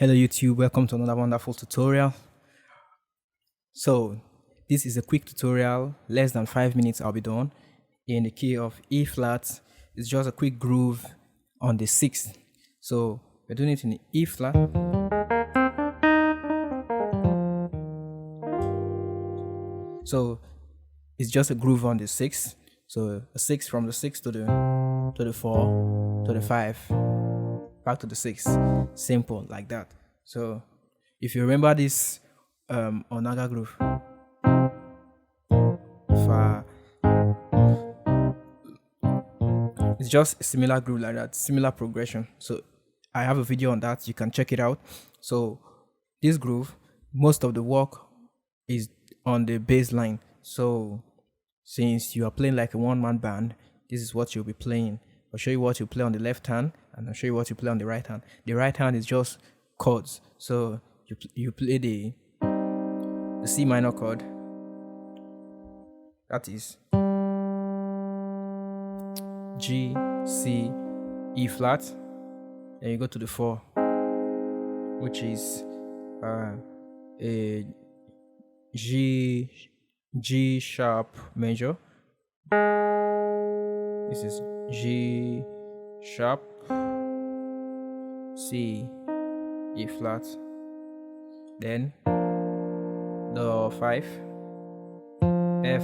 Hello YouTube, welcome to another wonderful tutorial. So this is a quick tutorial, less than 5 minutes I'll be done, in the key of E flat. It's just a quick groove on the 6th. So we're doing it in the E flat. So it's just a groove on the 6th. So a 6 from the 6 to the 4 to the 5 back to the 6. Simple like that. So if you remember this Onaga groove, Fa, it's just a similar groove like that, similar progression. So I have a video on that, you can check it out. So this groove, most of the work is on the bass line. So since you are playing like a one-man band, this is what you'll be playing. I'll show you what you play on the left hand, and I'll show you what you play on the right hand. The right hand is just chords. So you play the C minor chord. That is G, C, E flat. Then you go to the 4, which is a G sharp major. This is G sharp, C, E flat, then the 5, F,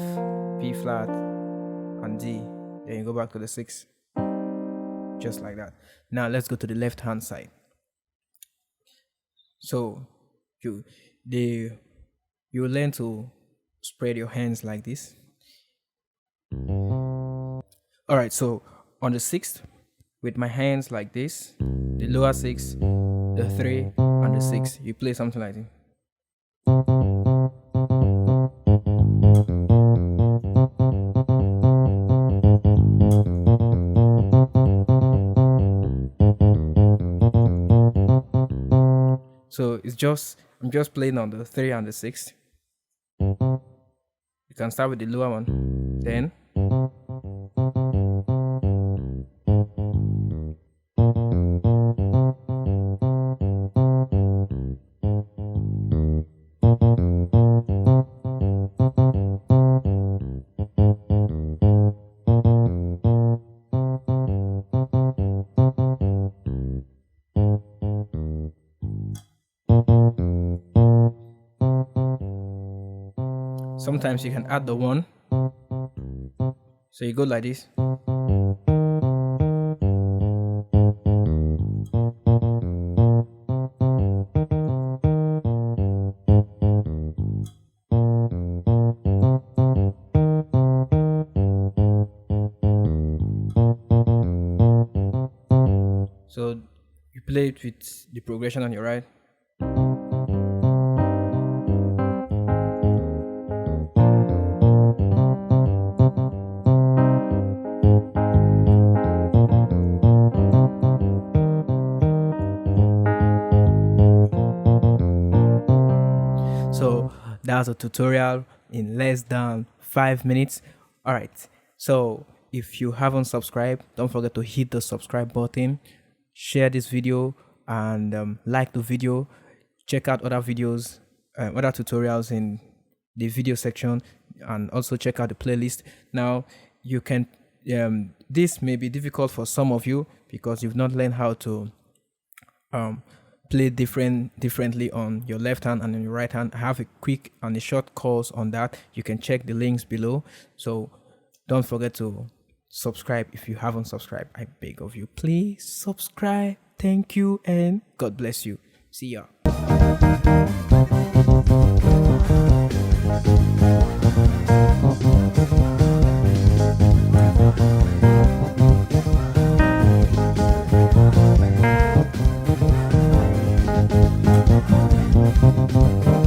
P flat, and D. Then you go back to the 6, just like that. Now let's go to the left hand side. So you learn to spread your hands like this. Alright, so on the 6th, with my hands like this, the lower 6, the 3, and the 6, you play something like this. So I'm just playing on the 3 and the 6. You can start with the lower one, then sometimes you can add the 1. So you go like this. So you play it with the progression on your right. So that's a tutorial in less than 5 minutes. All right, so if you haven't subscribed, don't forget to hit the subscribe button, share this video, and like the video. Check out other videos, other tutorials in the video section, and also check out the playlist. Now you can this may be difficult for some of you because you've not learned how to play differently on your left hand and on your right hand. I have a quick and a short course on that. You can check the links below. So don't forget to subscribe if you haven't subscribed. I beg of you, please subscribe. Thank you, and God bless you. See ya. Thank you.